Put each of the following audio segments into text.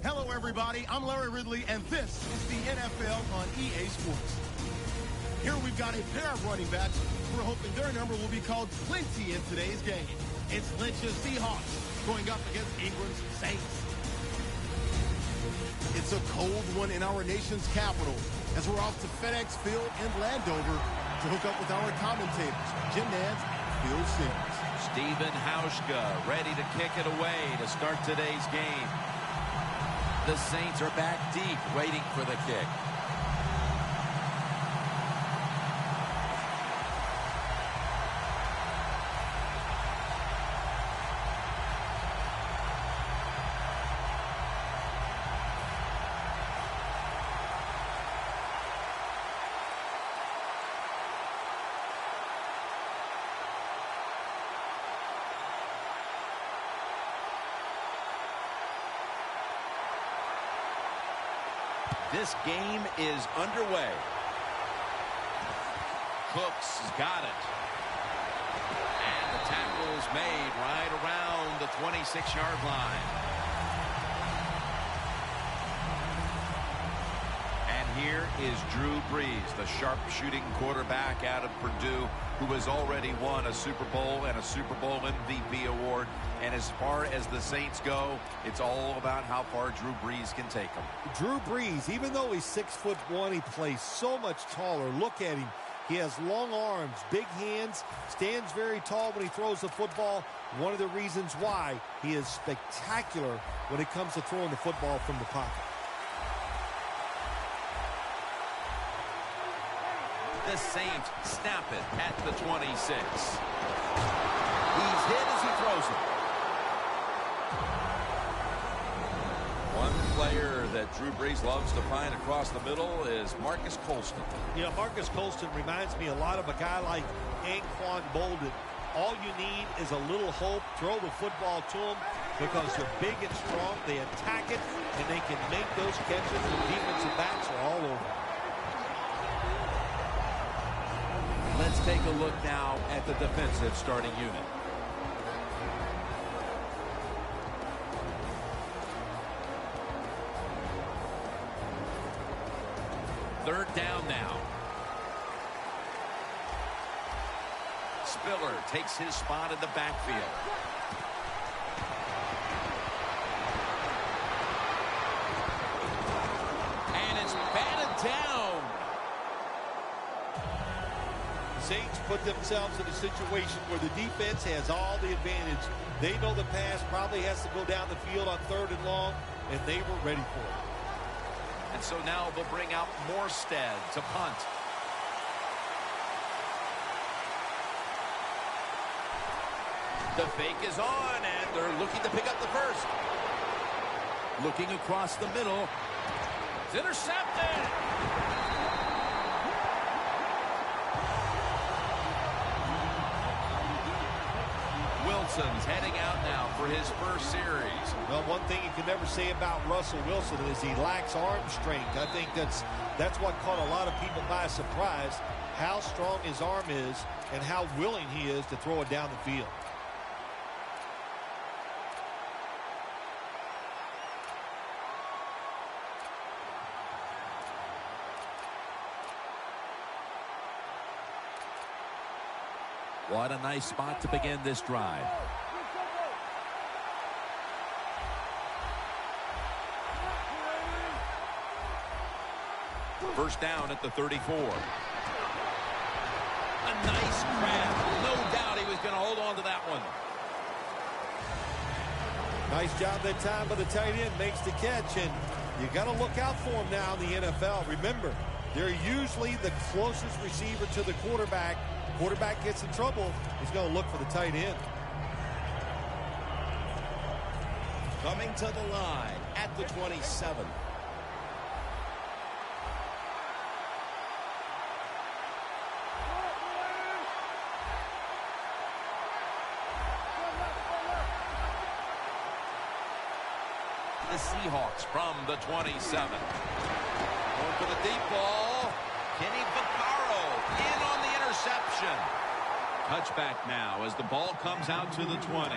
Hello, everybody. I'm Larry Ridley, and this is the NFL on EA Sports. Here we've got a pair of running backs. We're hoping their number will be called plenty in today's game. It's Lynch's Seahawks going up against Ingram's Saints. It's a cold one in our nation's capital as we're off to FedEx Field in Landover to hook up with our commentators, Jim Nance and Phil Simms. Stephen Hauschka ready to kick it away to start today's game. The Saints are back deep, waiting for the kick. This game is underway. Cooks has got it. And the tackle is made right around the 26-yard line. And here is Drew Brees, the sharpshooting quarterback out of Purdue, who has already won a Super Bowl and a Super Bowl MVP award. And as far as the Saints go, it's all about how far Drew Brees can take them. Drew Brees, even though he's 6'1", he plays so much taller. Look at him. He has long arms, big hands, stands very tall when he throws the football. One of the reasons why he is spectacular when it comes to throwing the football from the pocket. The Saints snap it at the 26. He's hit as he throws it. One player that Drew Brees loves to find across the middle is Marcus Colston. Yeah, Marcus Colston reminds me a lot of a guy like Anquan Bolden. All you need is a little hope. Throw the football to them because they're big and strong. They attack it, and they can make those catches. The defensive backs are all over. Let's take a look now at the defensive starting unit. Third down now. Spiller takes his spot in the backfield. And it's batted down. Saints put themselves in a situation where the defense has all the advantage. They know the pass probably has to go down the field on 3rd and long, and they were ready for it. And so now they'll bring out Morstead to punt. The fake is on, and they're looking to pick up the first. Looking across the middle. It's intercepted. Wilson's heading out now for his first series. Well, one thing you can never say about Russell Wilson is he lacks arm strength. I think that's what caught a lot of people by surprise, how strong his arm is and how willing he is to throw it down the field. What a nice spot to begin this drive. First down at the 34. A nice grab. No doubt he was going to hold on to that one. Nice job that time by the tight end. Makes the catch, and you got to look out for him now in the NFL. Remember, they're usually the closest receiver to the quarterback. Quarterback gets in trouble, he's going to look for the tight end. Coming to the line at the 27. The Seahawks from the 27. Going for the deep ball. Kenny Vaccaro in on the interception. Touchback now as the ball comes out to the 20.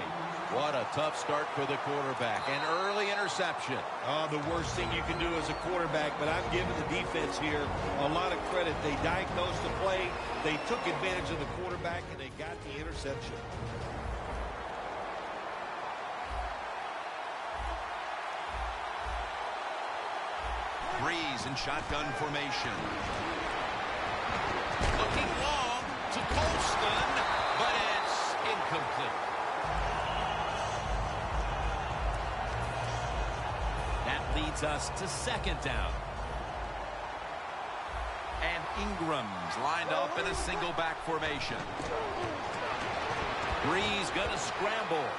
What a tough start for the quarterback. An early interception. Oh, the worst thing you can do as a quarterback, but I'm giving the defense here a lot of credit. They diagnosed the play, they took advantage of the quarterback, and they got the interception. Breeze in shotgun formation. Looking long to Colston, but it's incomplete. That leads us to second down. And Ingram's lined up in a single back formation. Breeze gonna scramble.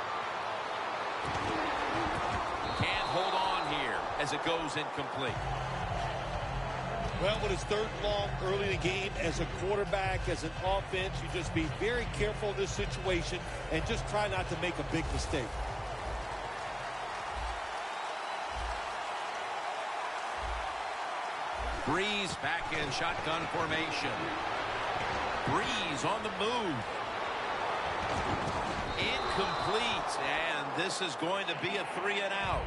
Can't hold on here as it goes incomplete. Well, when it's third and long early in the game, as a quarterback, as an offense, you just be very careful in this situation and just try not to make a big mistake. Breeze back in shotgun formation. Breeze on the move. Incomplete, and this is going to be a 3 and out.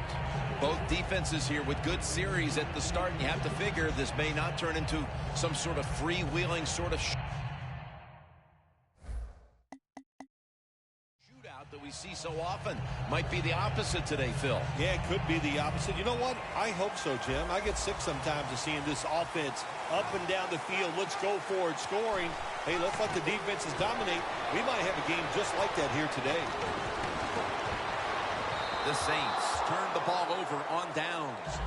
Both defenses here with good series at the start, and you have to figure this may not turn into some sort of freewheeling sort of shootout that we see so often. Might be the opposite today, Phil. Yeah, it could be the opposite. You know what? I hope so, Jim. I get sick sometimes of seeing this offense up and down the field. Let's go for it, scoring. Hey, let's let the defenses dominate. We might have a game just like that here today. The Saints turn the ball over on downs.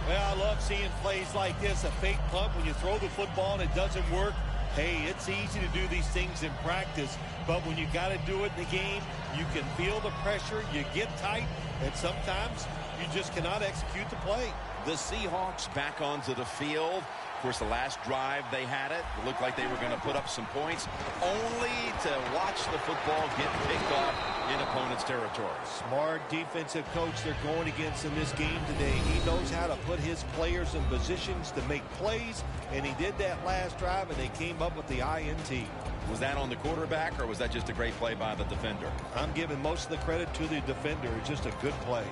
Well, I love seeing plays like this, a fake punt when you throw the football and it doesn't work. Hey, it's easy to do these things in practice, but when you got to do it in the game, you can feel the pressure, you get tight, and sometimes you just cannot execute the play. The Seahawks back onto the field. Of course, the last drive they had it looked like they were going to put up some points, only to watch the football get picked off in opponent's territory. Smart defensive coach they're going against in this game today. He knows how to put his players in positions to make plays, and he did that last drive, and they came up with the INT. Was that on the quarterback, or was that just a great play by the defender? I'm giving most of the credit to the defender. It's just a good play.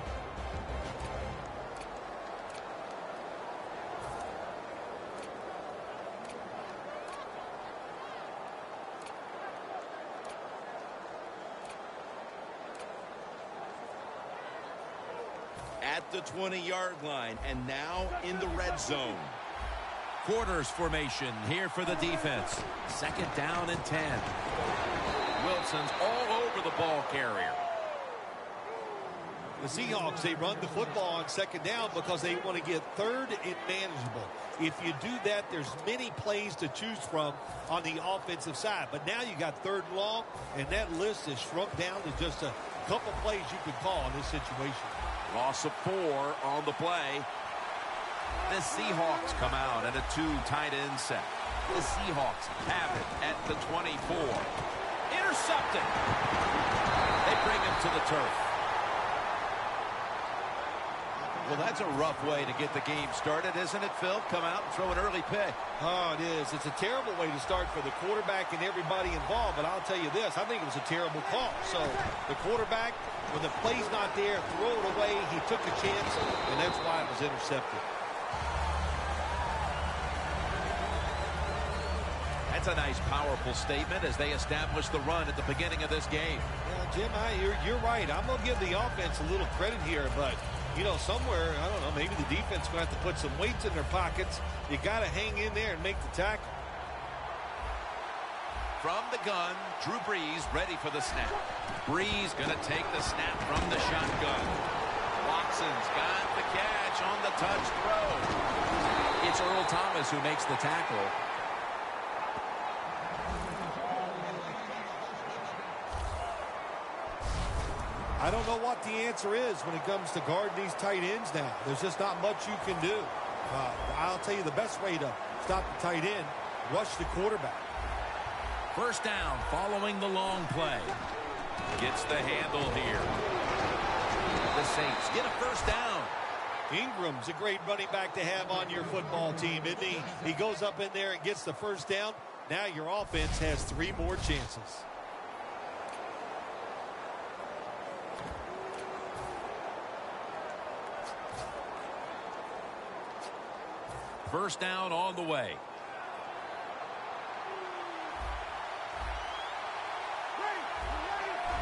At the 20-yard line, and now in the red zone. Quarters formation here for the defense. Second down and 10. Wilson's all over the ball carrier. The Seahawks, they run the football on second down because they want to get third and manageable. If you do that, there's many plays to choose from on the offensive side. But now you got third and long, and that list is shrunk down to just a couple plays you can call in this situation. Loss of 4 on the play. The Seahawks come out at a 2 tight end set. The Seahawks have it at the 24. Intercepted. They bring him to the turf. Well, that's a rough way to get the game started, isn't it, Phil? Come out and throw an early pick. Oh, it is. It's a terrible way to start for the quarterback and everybody involved, but I'll tell you this, I think it was a terrible call. So the quarterback, when the play's not there, throw it away. He took a chance, and that's why it was intercepted. That's a nice, powerful statement as they establish the run at the beginning of this game. Yeah, Jim, you're right. I'm going to give the offense a little credit here, but you know, somewhere, I don't know, maybe the defense will have to put some weights in their pockets. You got to hang in there and make the tackle. From the gun, Drew Brees ready for the snap. Brees going to take the snap from the shotgun. Watson's got the catch on the touch throw. It's Earl Thomas who makes the tackle. I don't know what the answer is when it comes to guarding these tight ends now. There's just not much you can do. I'll tell you the best way to stop the tight end, rush the quarterback. First down following the long play. Gets the handle here. The Saints get a first down. Ingram's a great running back to have on your football team, isn't he? He goes up in there and gets the first down. Now your offense has 3 more chances. First down on the way.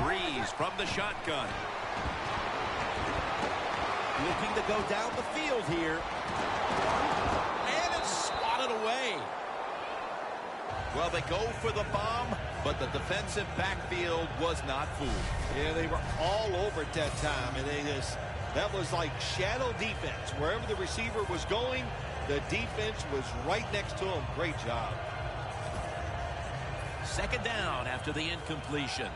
Breeze from the shotgun. Looking to go down the field here. And it's swatted away. Well, they go for the bomb, but the defensive backfield was not fooled. Yeah, they were all over at that time, and that was like shadow defense. Wherever the receiver was going, the defense was right next to him. Great job. Second down after the incompletion.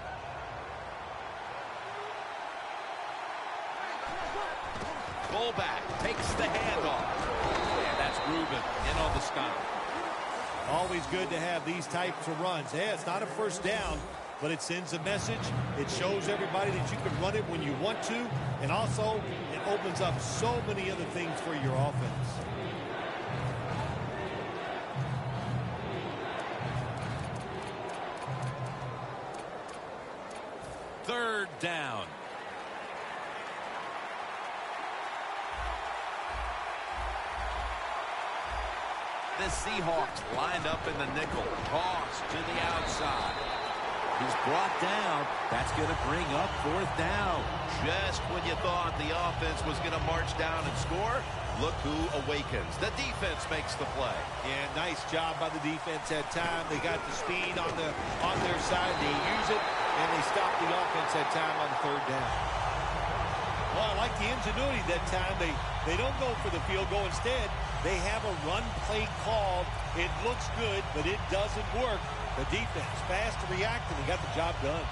Fullback takes the handoff. And that's Reuben in on the stop. Always good to have these types of runs. Yeah, it's not a first down, but it sends a message. It shows everybody that you can run it when you want to, and also it opens up so many other things for your offense. Third down. The Seahawks lined up in the nickel. Toss to the outside. He's brought down. That's going to bring up fourth down. Just when you thought the offense was going to march down and score, look who awakens. The defense makes the play. Yeah, nice job by the defense that time. They got the speed on their side. They use it, and they stop the offense that time on the third down. Well, I like the ingenuity that time. They don't go for the field goal. Instead, they have a run play called. It looks good, but it doesn't work. The defense fast to react, and they got the job done.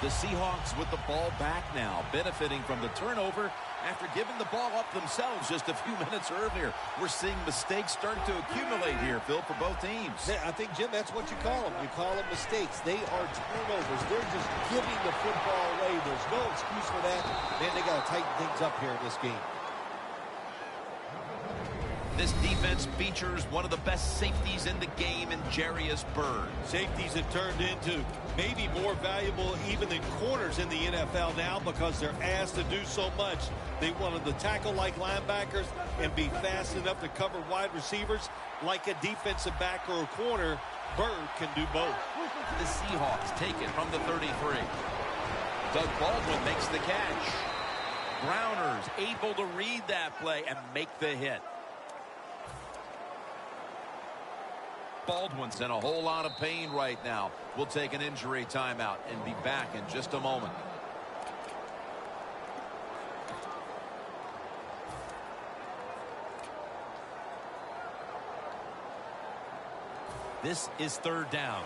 The Seahawks with the ball back now, benefiting from the turnover after giving the ball up themselves just a few minutes earlier. We're seeing mistakes start to accumulate here, Phil, for both teams. Yeah, I think, Jim, that's what you call them. You call them mistakes. They are turnovers. They're just giving the football away. There's no excuse for that. Man, they got to tighten things up here in this game. This defense features one of the best safeties in the game in Jarius Byrd. Safeties have turned into maybe more valuable even than corners in the NFL now because they're asked to do so much. They want to tackle like linebackers and be fast enough to cover wide receivers like a defensive back or a corner. Byrd can do both. The Seahawks take it from the 33. Doug Baldwin makes the catch. Browners able to read that play and make the hit. Baldwin's in a whole lot of pain right now. We'll take an injury timeout and be back in just a moment. This is third down.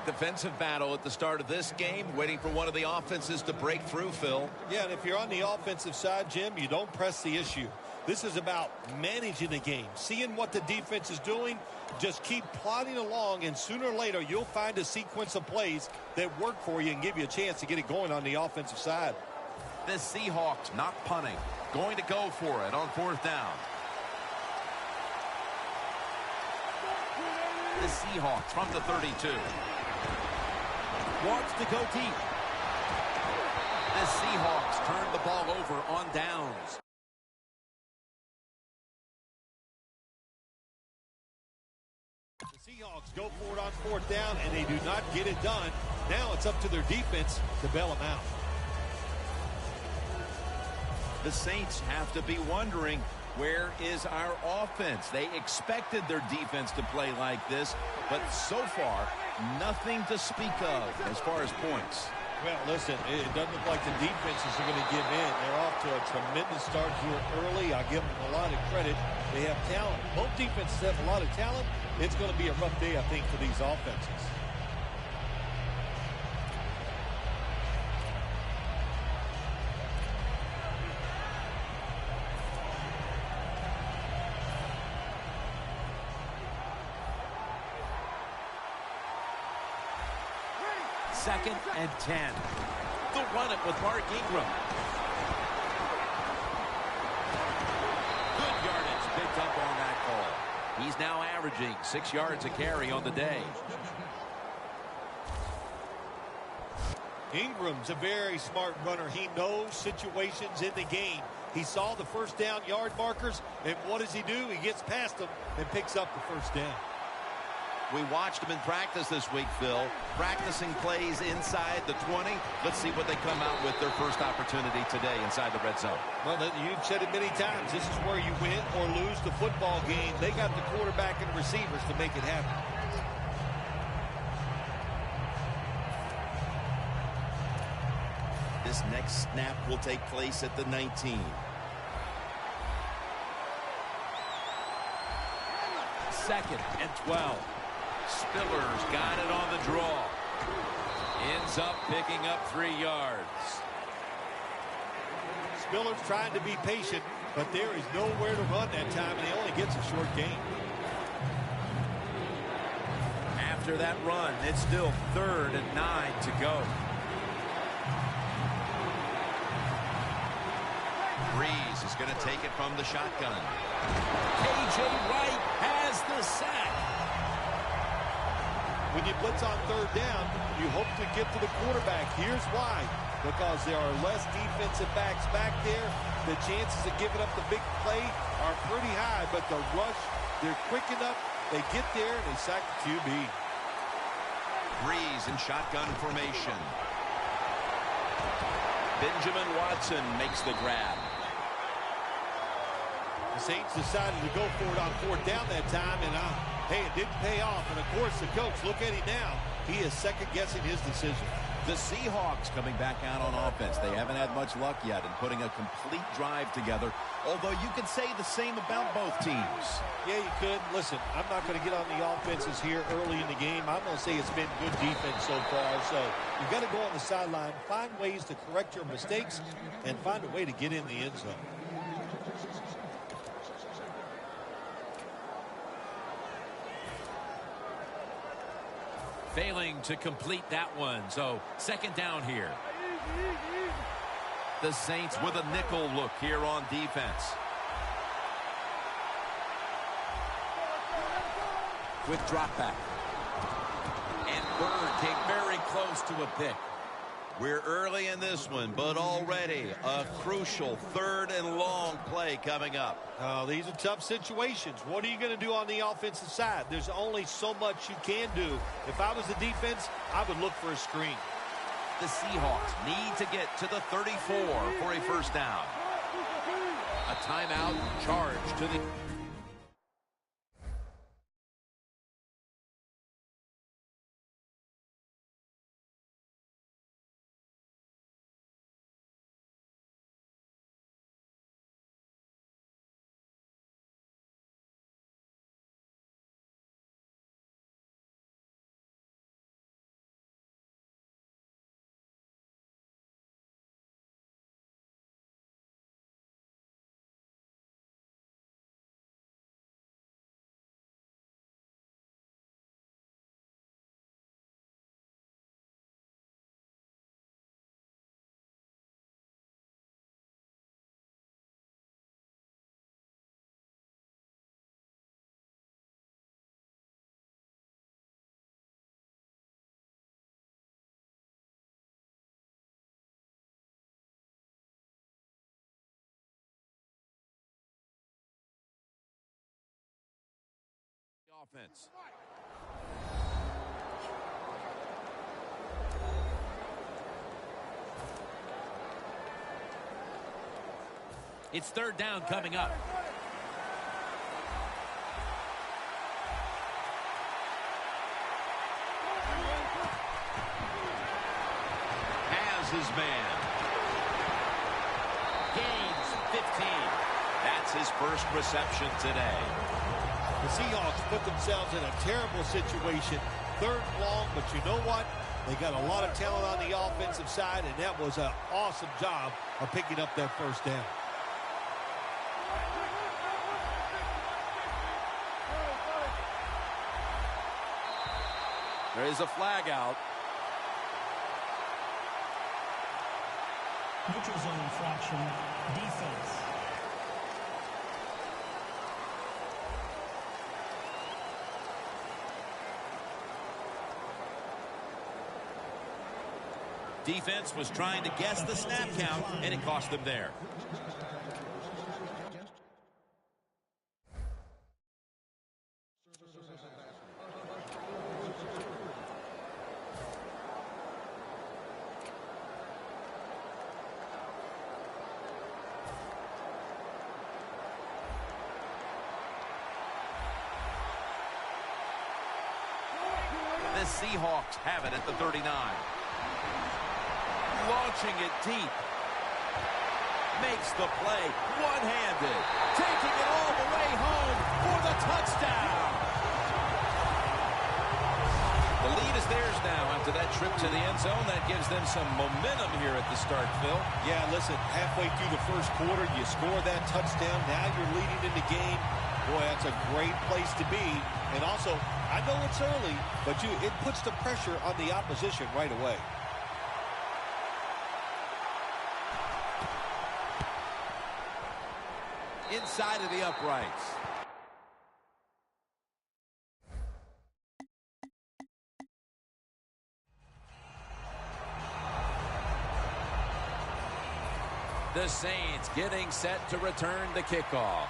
Defensive battle at the start of this game, waiting for one of the offenses to break through, Phil. Yeah, and if you're on the offensive side, Jim, you don't press the issue. This is about managing the game, seeing what the defense is doing. Just keep plodding along, and sooner or later, you'll find a sequence of plays that work for you and give you a chance to get it going on the offensive side. The Seahawks not punting, going to go for it on fourth down. The Seahawks from the 32. Wants to go deep. The Seahawks turn the ball over on downs. The Seahawks go for it on fourth down, and they do not get it done. Now it's up to their defense to bail them out. The Saints have to be wondering, where is our offense? They expected their defense to play like this, but so far, nothing to speak of as far as points. Well, listen, it doesn't look like the defenses are going to give in. They're off to a tremendous start here early. I give them a lot of credit. They have talent. Both defenses have a lot of talent. It's going to be a rough day, I think, for these offenses. 2nd and 10. They'll run it with Mark Ingram. Good yardage picked up on that call. He's now averaging 6 yards a carry on the day. Ingram's a very smart runner. He knows situations in the game. He saw the first down yard markers, and what does he do? He gets past them and picks up the first down. We watched him in practice this week, Phil, practicing plays inside the 20. Let's see what they come out with their first opportunity today inside the red zone. Well, you've said it many times. This is where you win or lose the football game. They got the quarterback and receivers to make it happen. This next snap will take place at the 19. Second and 12. Spiller's got it on the draw. Ends up picking up 3 yards. Spiller's trying to be patient, but there is nowhere to run that time, and he only gets a short gain. After that run, it's still 3rd and 9 to go. Breeze is going to take it from the shotgun. K.J. Wright has the sack. When you blitz on 3rd down, you hope to get to the quarterback. Here's why. Because there are less defensive backs back there. The chances of giving up the big play are pretty high, but the rush, they're quick enough. They get there, and they sack the QB. Breeze in shotgun formation. Benjamin Watson makes the grab. The Saints decided to go for it on 4th down that time, and hey, it didn't pay off. And, of course, the coach, look at him now. He is second-guessing his decision. The Seahawks coming back out on offense. They haven't had much luck yet in putting a complete drive together, although you could say the same about both teams. Yeah, you could. Listen, I'm not going to get on the offenses here early in the game. I'm going to say it's been good defense so far. So you've got to go on the sideline, find ways to correct your mistakes, and find a way to get in the end zone. Failing to complete that one, so 2nd down here. The Saints with a nickel look here on defense. Quick drop back. And Bird came very close to a pick. We're early in this one, but already a crucial 3rd and long play coming up. Oh, these are tough situations. What are you going to do on the offensive side? There's only so much you can do. If I was the defense, I would look for a screen. The Seahawks need to get to the 34 for a first down. A timeout charge to the... Offense. It's 3rd down coming up. Has his man. Gains 15. That's his first reception today. The Seahawks put themselves in a terrible situation. 3rd and long, but you know what? They got a lot of talent on the offensive side, and that was an awesome job of picking up that first down. There is a flag out. Neutral zone infraction, defense. Defense was trying to guess the snap count, and it cost them there. The Seahawks have it at the 39. Launching it deep. Makes the play one-handed. Taking it all the way home for the touchdown. The lead is theirs now after that trip to the end zone. That gives them some momentum here at the start, Phil. Yeah, listen, halfway through the first quarter, you score that touchdown. Now you're leading in the game. Boy, that's a great place to be. And also, I know it's early, but it puts the pressure on the opposition right away. Inside of the uprights. The Saints getting set to return the kickoff.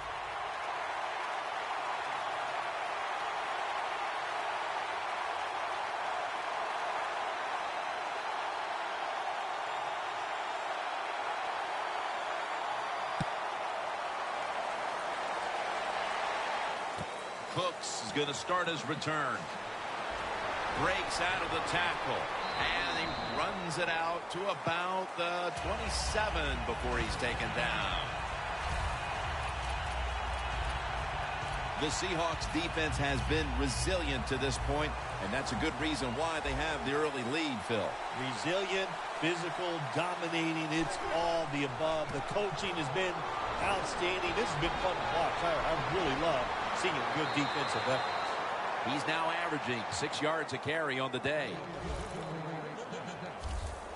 Cooks is going to start his return. Breaks out of the tackle. And he runs it out to about the 27 before he's taken down. The Seahawks defense has been resilient to this point, and that's a good reason why they have the early lead, Phil. Resilient, physical, dominating. It's all the above. The coaching has been outstanding. This has been fun to watch. I really love seeing a good defensive effort. He's now averaging 6 yards a carry on the day.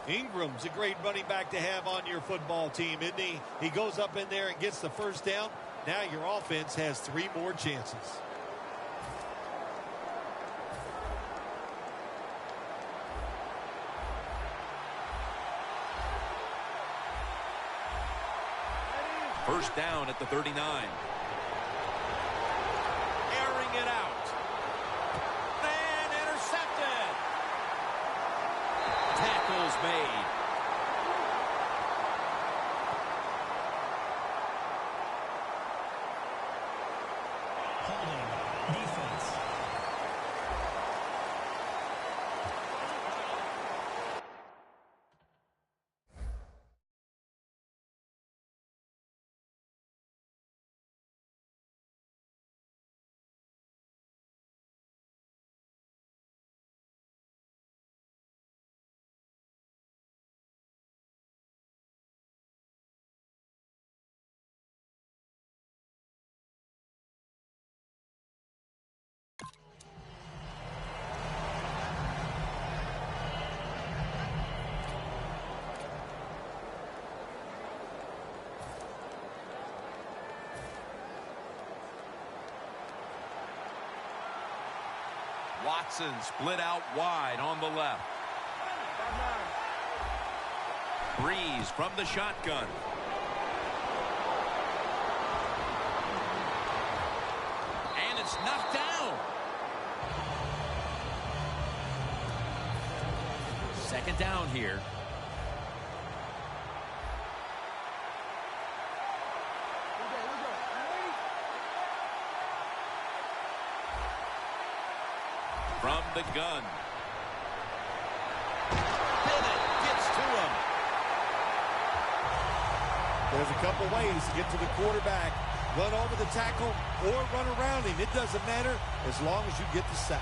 Ingram's a great running back to have on your football team, isn't he? He goes up in there and gets the first down. Now your offense has 3 more chances. First down at the 39. Airing it out. And intercepted. Tackles made. Holding, defense. Watson split out wide on the left. Breeze from the shotgun. And it's knocked down. Second down here. From the gun. Bennett gets to him. There's a couple ways to get to the quarterback. Run over the tackle or run around him. It doesn't matter as long as you get the sack.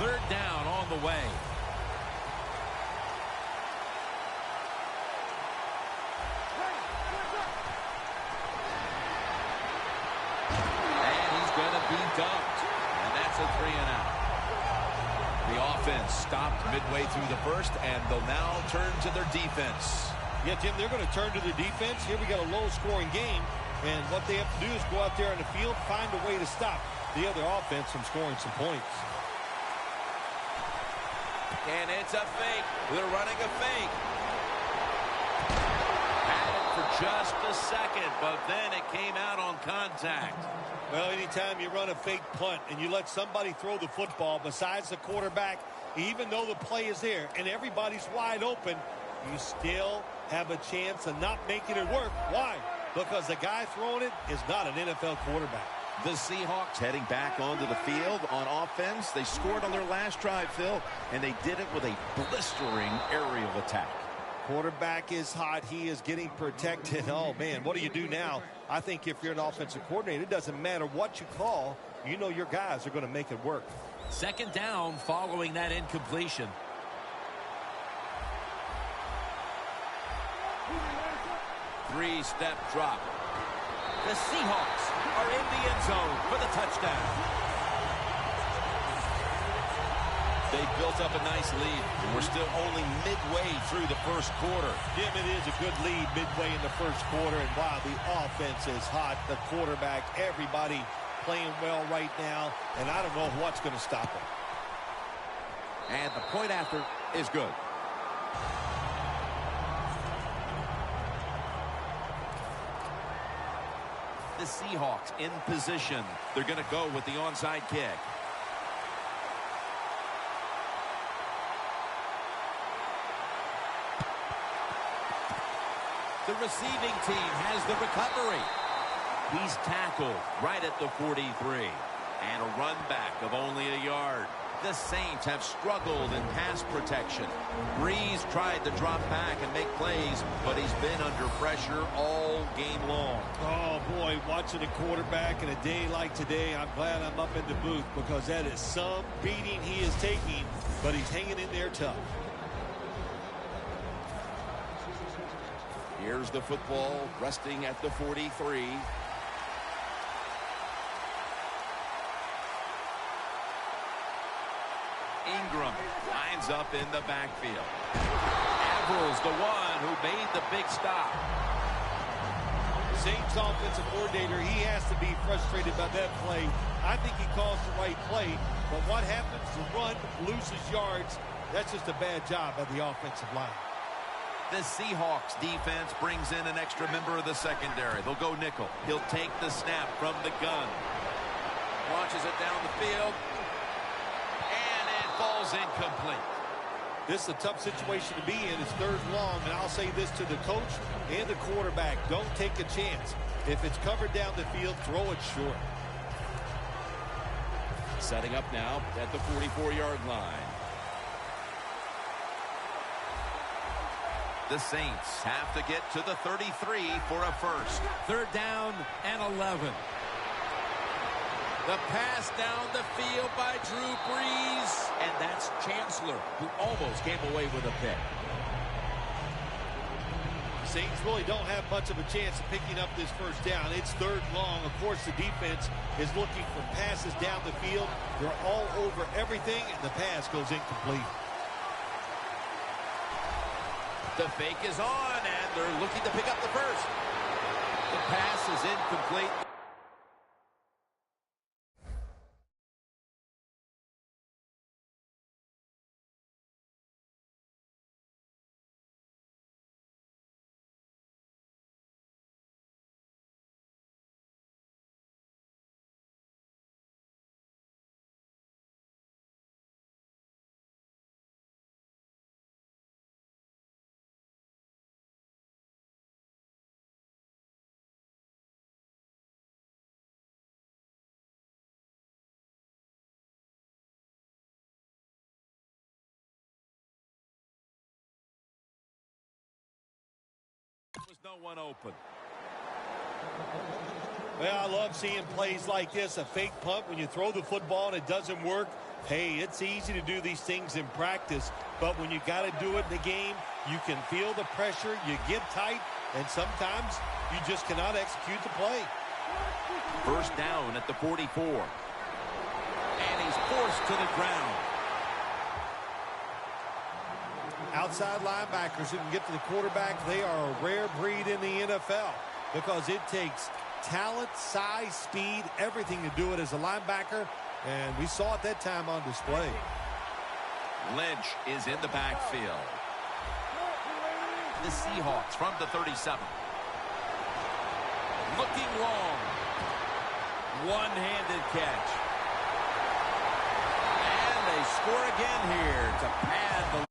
Third down on the way. And he's going to be dumped. And that's a 3-and-out. The offense stopped midway through the first, and they'll now turn to their defense. Yeah, Tim, they're going to turn to their defense. Here we got a low-scoring game, and what they have to do is go out there on the field, find a way to stop the other offense from scoring some points. And it's a fake. They're running a fake. Had it for just a second, but then it came out on contact. Well, anytime you run a fake punt and you let somebody throw the football besides the quarterback, even though the play is there and everybody's wide open, you still have a chance of not making it work. Why? Because the guy throwing it is not an NFL quarterback. The Seahawks heading back onto the field on offense. They scored on their last drive, Phil, and they did it with a blistering aerial attack. Quarterback is hot. He is getting protected. Oh, man, what do you do now? I think if you're an offensive coordinator, it doesn't matter what you call. You know your guys are going to make it work. Second down following that incompletion. Three-step drop. The Seahawks are in the end zone for the touchdown. They built up a nice lead, and we're still only midway through the first quarter. Jim, it is a good lead midway in the first quarter, and wow, the offense is hot. The quarterback, everybody playing well right now, and I don't know what's going to stop them. And the point after is good. The Seahawks in position. They're going to go with the onside kick. The receiving team has the recovery. He's tackled right at the 43. And a run back of only a yard. The Saints have struggled in pass protection. Breeze tried to drop back and make plays, but he's been under pressure all game long. Oh, boy, watching a quarterback in a day like today, I'm glad I'm up in the booth because that is some beating he is taking, but he's hanging in there tough. Here's the football resting at the 43. Ingram lines up in the backfield. Avrill's the one who made the big stop. Saints offensive coordinator, he has to be frustrated by that play. I think he calls the right play, but what happens? The run loses yards. That's just a bad job by the offensive line. The Seahawks defense brings in an extra member of the secondary. They'll go nickel. He'll take the snap from the gun. Launches it down the field. And it falls incomplete. This is a tough situation to be in. It's third and long, and I'll say this to the coach and the quarterback. Don't take a chance. If it's covered down the field, throw it short. Setting up now at the 44-yard line. The Saints have to get to the 33 for a first. Third down and 11. The pass down the field by Drew Brees. And that's Chancellor, who almost came away with a pick. Saints really don't have much of a chance of picking up this first down. It's third and long. Of course, the defense is looking for passes down the field. They're all over everything, and the pass goes incomplete. The fake is on, and they're looking to pick up the first. The pass is incomplete. There was no one open. Well, I love seeing plays like this. A fake punt when you throw the football and it doesn't work. Hey, it's easy to do these things in practice, but when you got to do it in the game, you can feel the pressure, you get tight, and sometimes you just cannot execute the play. First down at the 44. And he's forced to the ground. Outside linebackers who can get to the quarterback, they are a rare breed in the NFL because it takes talent, size, speed, everything to do it as a linebacker, and we saw it that time on display. Lynch is in the backfield. The Seahawks from the 37. Looking long. One-handed catch. And they score again here to pad the...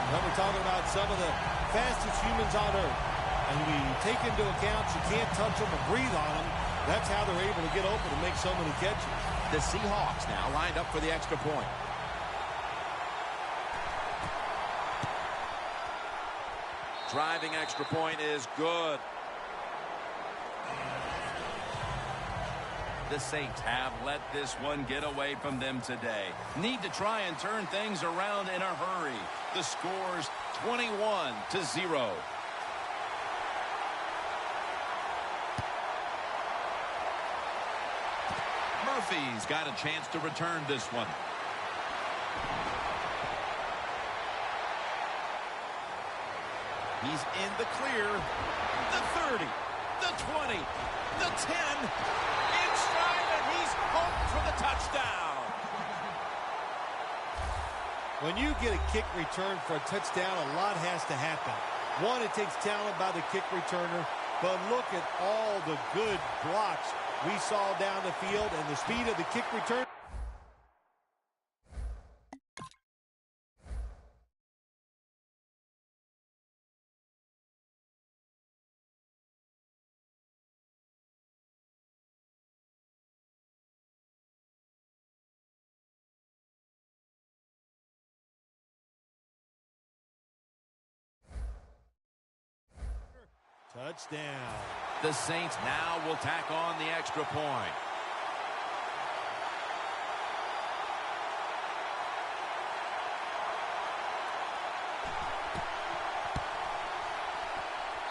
Now we're talking about some of the fastest humans on earth. And we take into account you can't touch them or breathe on them. That's how they're able to get open and make so many catches. The Seahawks now lined up for the extra point. Driving extra point is good. The Saints have let this one get away from them today. Need to try and turn things around in a hurry. The score's 21-0. Murphy's got a chance to return this one. He's in the clear. The 30, the 20, the 10. In stride, and he's home for the touchdown. When you get a kick return for a touchdown, a lot has to happen. One, it takes talent by the kick returner, but look at all the good blocks we saw down the field and the speed of the kick return. Touchdown. The Saints now will tack on the extra point.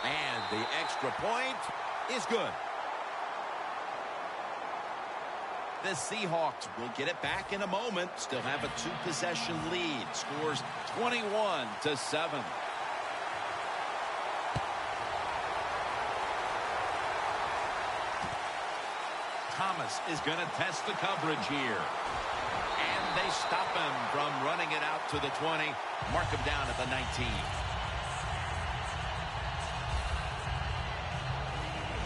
And the extra point is good. The Seahawks will get it back in a moment. Still have a two-possession lead. Scores 21-7. Thomas is going to test the coverage here. And they stop him from running it out to the 20. Mark him down at the 19.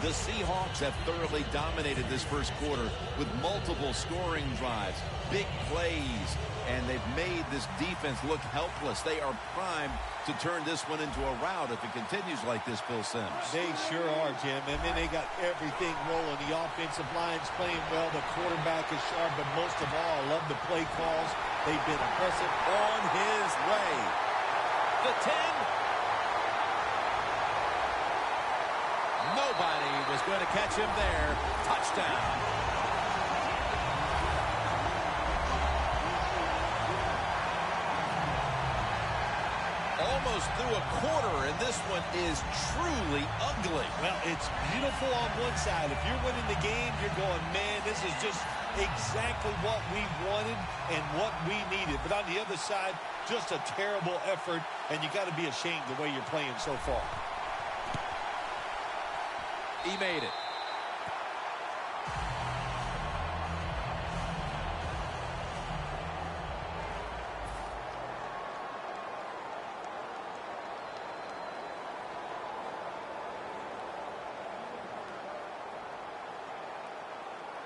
The Seahawks have thoroughly dominated this first quarter with multiple scoring drives, big plays, and they've made this defense look helpless. They are primed to turn this one into a rout if it continues like this, Phil Simms. They sure are, Jim. And then they got everything rolling. The offensive line's playing well. The quarterback is sharp. But most of all, I love the play calls. They've been impressive on his way. The 10. Nobody was going to catch him there. Touchdown. Almost through a quarter, and this one is truly ugly. Well, it's beautiful on one side. If you're winning the game, you're going, man, this is just exactly what we wanted and what we needed. But on the other side, just a terrible effort, and you got to be ashamed the way you're playing so far. He made it.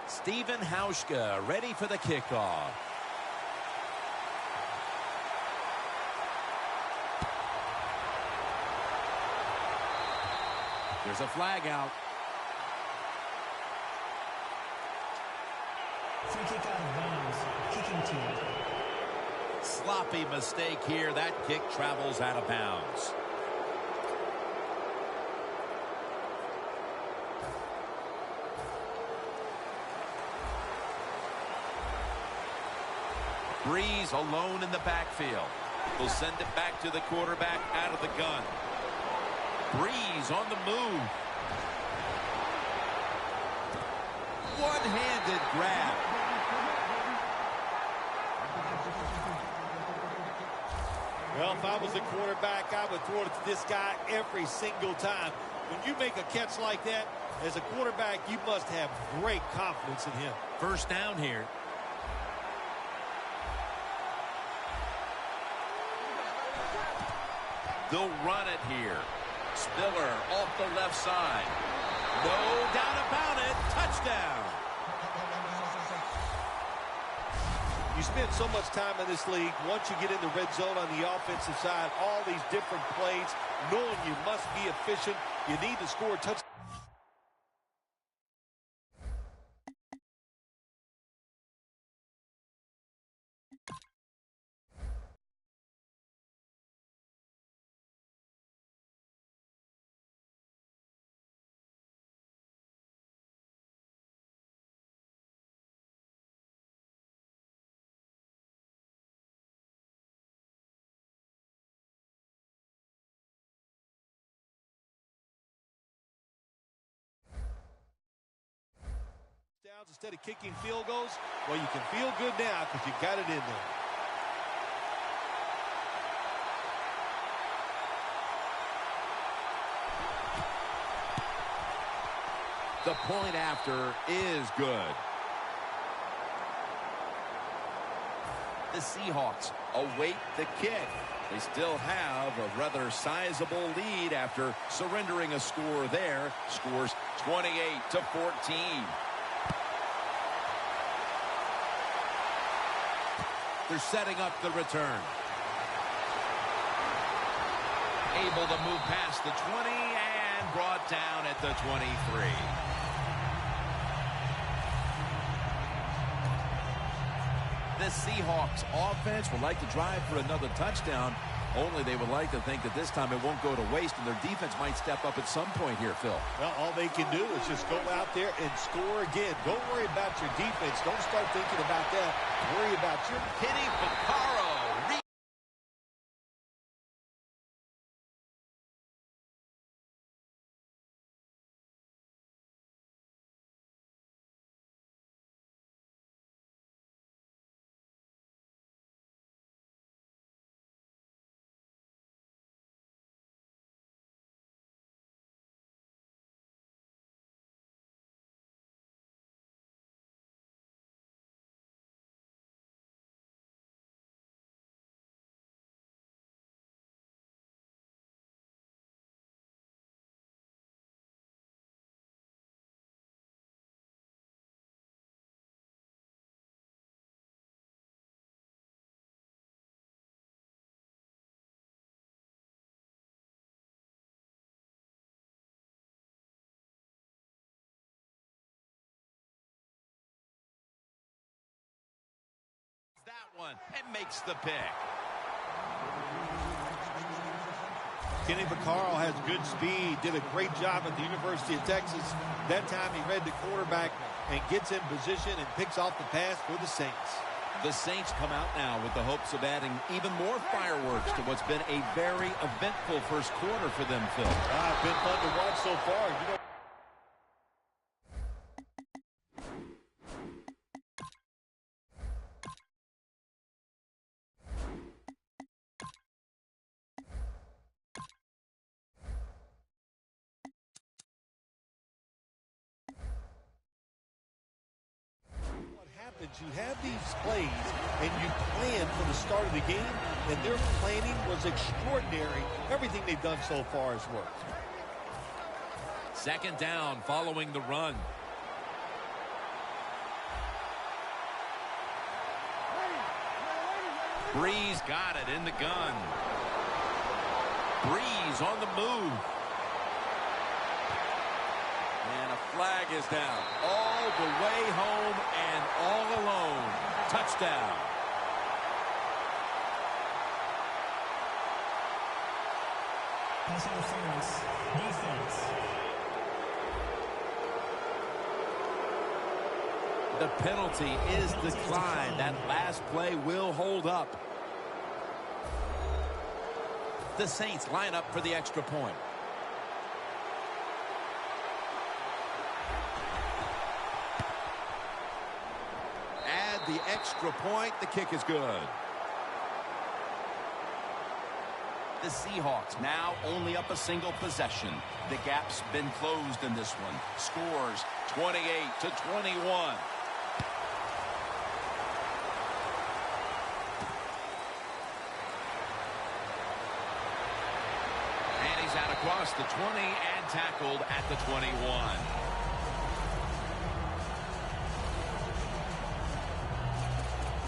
Steven Hauschka ready for the kickoff. There's a flag out. Free kick out of bounds. Kicking team. Sloppy mistake here. That kick travels out of bounds. Breeze alone in the backfield. Will send it back to the quarterback out of the gun. Breeze on the move. One-handed grab. Well, if I was a quarterback, I would throw it to this guy every single time. When you make a catch like that, as a quarterback, you must have great confidence in him. First down here. They'll run it here. Spiller off the left side. No doubt about it. Touchdown. You spend so much time in this league. Once you get in the red zone on the offensive side, all these different plays, knowing you must be efficient, you need to score a touchdown. Instead of kicking field goals, well, you can feel good now because you got it in there. The point after is good. The Seahawks await the kick. They still have a rather sizable lead after surrendering a score there. Scores 28-14. They're setting up the return. Able to move past the 20 and brought down at the 23. The Seahawks offense would like to drive for another touchdown. Only they would like to think that this time it won't go to waste, and their defense might step up at some point here, Phil. Well, all they can do is just go out there and score again. Don't worry about your defense. Don't start thinking about that. Worry about your Kenny Vaccaro. That one, and makes the pick. Kenny Vaccaro has good speed, did a great job at the University of Texas. That time he read the quarterback and gets in position and picks off the pass for the Saints. The Saints come out now with the hopes of adding even more fireworks to what's been a very eventful first quarter for them, Phil. It's been fun to watch so far. You know, you have these plays and you plan for the start of the game, and their planning was extraordinary. Everything they've done so far has worked. Second down following the run. Breeze got it in the gun. Breeze on the move. And a flag is down. All the way home and all alone. Touchdown. Pass interference. Defense. The penalty is declined. That last play will hold up. The Saints line up for the extra point. Add the extra point. The kick is good. The Seahawks now only up a single possession. The gap's been closed in this one. Scores 28-21. And he's out across the 20 and tackled at the 21.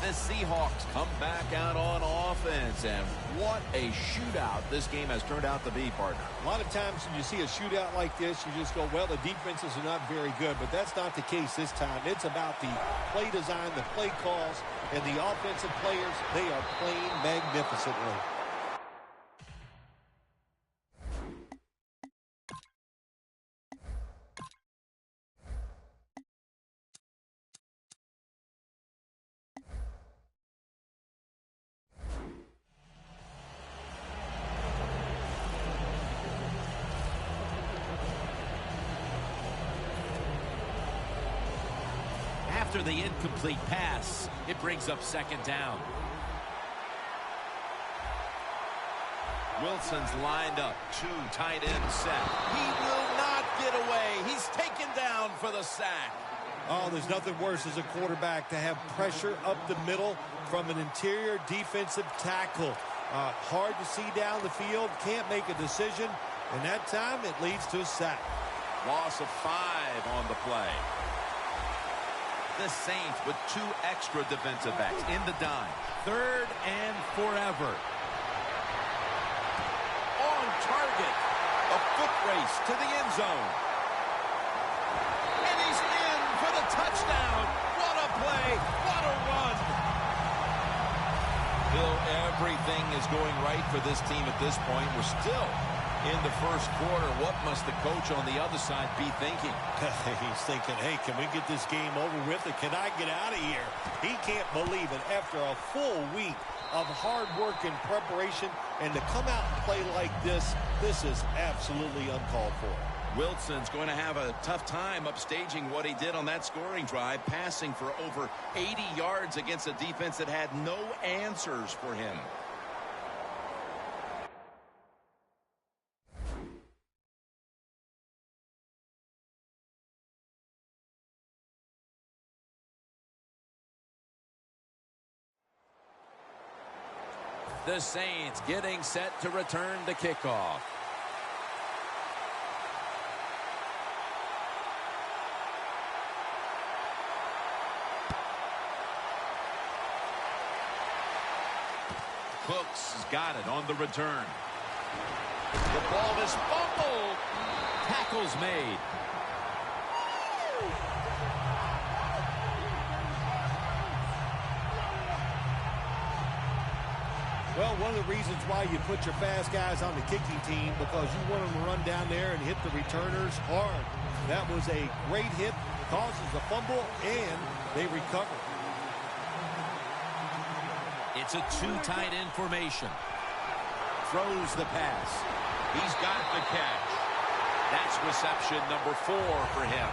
The Seahawks come back out on offense, and what a shootout this game has turned out to be, partner. A lot of times when you see a shootout like this, you just go, well, the defenses are not very good, but that's not the case this time. It's about the play design, the play calls, and the offensive players. They are playing magnificently. After the incomplete pass, it brings up second down. Wilson's lined up, two tight ends set. He will not get away. He's taken down for the sack. Oh, there's nothing worse as a quarterback to have pressure up the middle from an interior defensive tackle. Hard to see down the field, can't make a decision, and that time it leads to a sack. Loss of 5 on the play. The Saints with 2 extra defensive backs in the dime. 3rd and forever. On target. A foot race to the end zone. And he's in for the touchdown. What a play. What a run. Bill, everything is going right for this team at this point. We're still in the first quarter. What must the coach on the other side be thinking? He's thinking, hey, can we get this game over with, or can I get out of here? He can't believe it. After a full week of hard work and preparation, and to come out and play like this is absolutely uncalled for. Wilson's going to have a tough time upstaging what he did on that scoring drive, passing for over 80 yards against a defense that had no answers for him. The Saints getting set to return the kickoff. Cooks has got it on the return. The ball is fumbled. Tackles made. Well, one of the reasons why you put your fast guys on the kicking team, because you want them to run down there and hit the returners hard. That was a great hit, causes a fumble, and they recover. It's a 2 tight end formation. Throws the pass. He's got the catch. That's reception number 4 for him.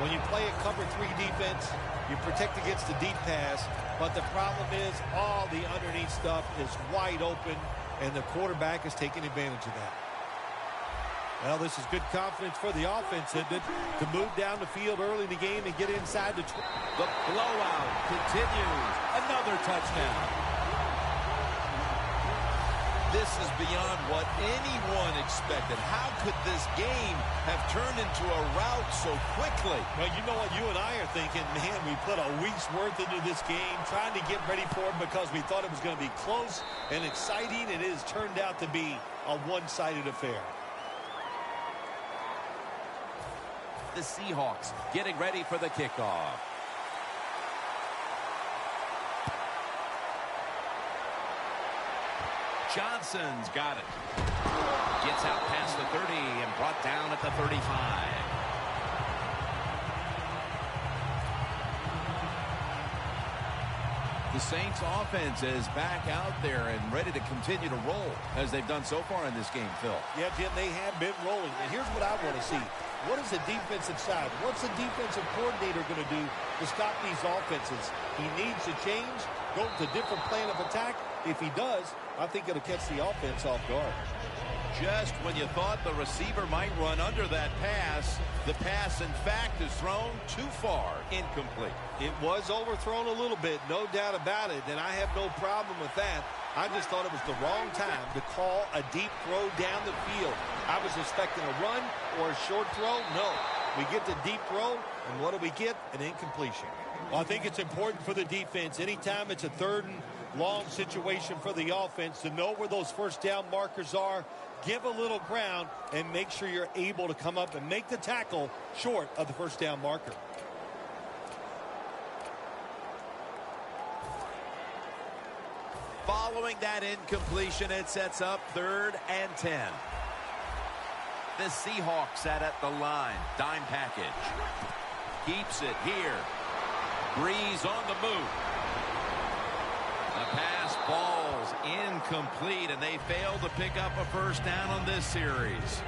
When you play a cover 3 defense, you protect against the deep pass, but the problem is all the underneath stuff is wide open, and the quarterback is taking advantage of that. Well, this is good confidence for the offense, isn't it? To move down the field early in the game and get inside the... The blowout continues. Another touchdown. This is beyond what anyone expected. How could this game have turned into a rout so quickly? Well, you know what you and I are thinking, man, we put a week's worth into this game, trying to get ready for it because we thought it was going to be close and exciting. It has turned out to be a one-sided affair. The Seahawks getting ready for the kickoff. Johnson's got it. Gets out past the 30 and brought down at the 35. The Saints offense is back out there and ready to continue to roll as they've done so far in this game, Phil. Yeah, Jim, they have been rolling. And here's what I want to see. what is the defensive side? What's the defensive coordinator going to do to stop these offenses? He needs to change, go to a different plan of attack. If he does, I think it'll catch the offense off guard. Just when you thought the receiver might run under that pass, the pass, in fact, is thrown too far. Incomplete. It was overthrown a little bit, no doubt about it, and I have no problem with that. I just thought it was the wrong time to call a deep throw down the field. I was expecting a run or a short throw. No. We get the deep throw, and what do we get? An incompletion. Well, I think it's important for the defense. Anytime it's a third and long situation for the offense to know where those first down markers are, give a little ground, and make sure you're able to come up and make the tackle short of the first down marker. Following that incompletion, it sets up 3rd and 10. The Seahawks set at the line. Dime package. Keeps it here. Breeze on the move. The pass falls incomplete, and they fail to pick up a first down on this series.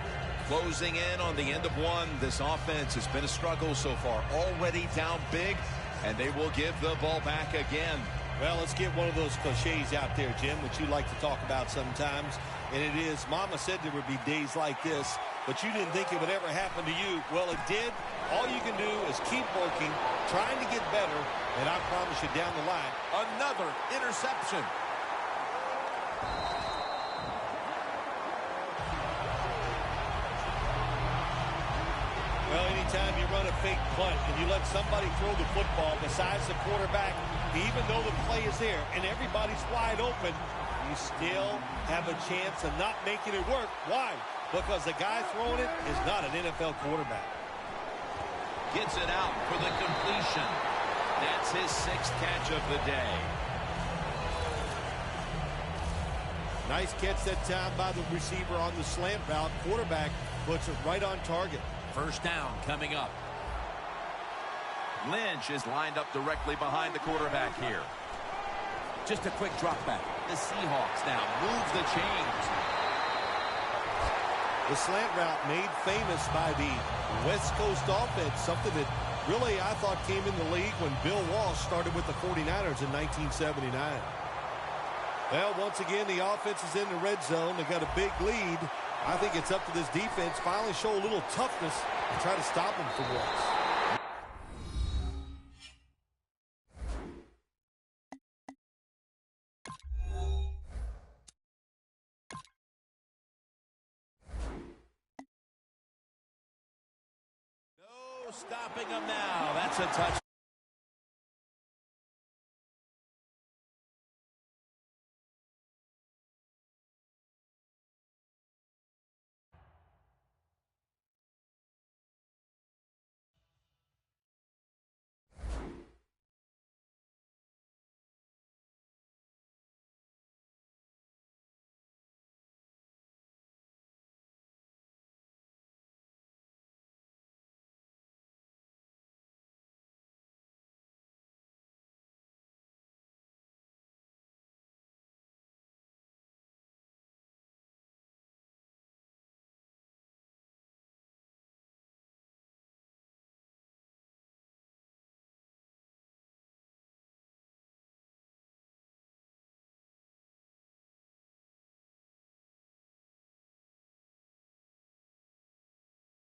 Closing in on the end of one, this offense has been a struggle so far. Already down big, and they will give the ball back again. Well, let's get one of those cliches out there, Jim, which you like to talk about sometimes. And it is, Mama said there would be days like this, but you didn't think it would ever happen to you. Well, it did. All you can do is keep working, trying to get better, and I promise you down the line, another interception. Well, anytime you run a fake punt and you let somebody throw the football besides the quarterback, even though the play is there and everybody's wide open, you still have a chance of not making it work. Why? Because the guy throwing it is not an NFL quarterback. Gets it out for the completion. That's his 6th catch of the day. Nice catch that time by the receiver on the slant route. Quarterback puts it right on target. First down coming up. Lynch is lined up directly behind the quarterback here. Just a quick drop back. The Seahawks now move the chains. The slant route made famous by the West Coast offense, something that really I thought came in the league when Bill Walsh started with the 49ers in 1979. Well, once again, the offense is in the red zone. They got a big lead. I think it's up to this defense finally show a little toughness and try to stop them for once. No stopping them now. That's a touch.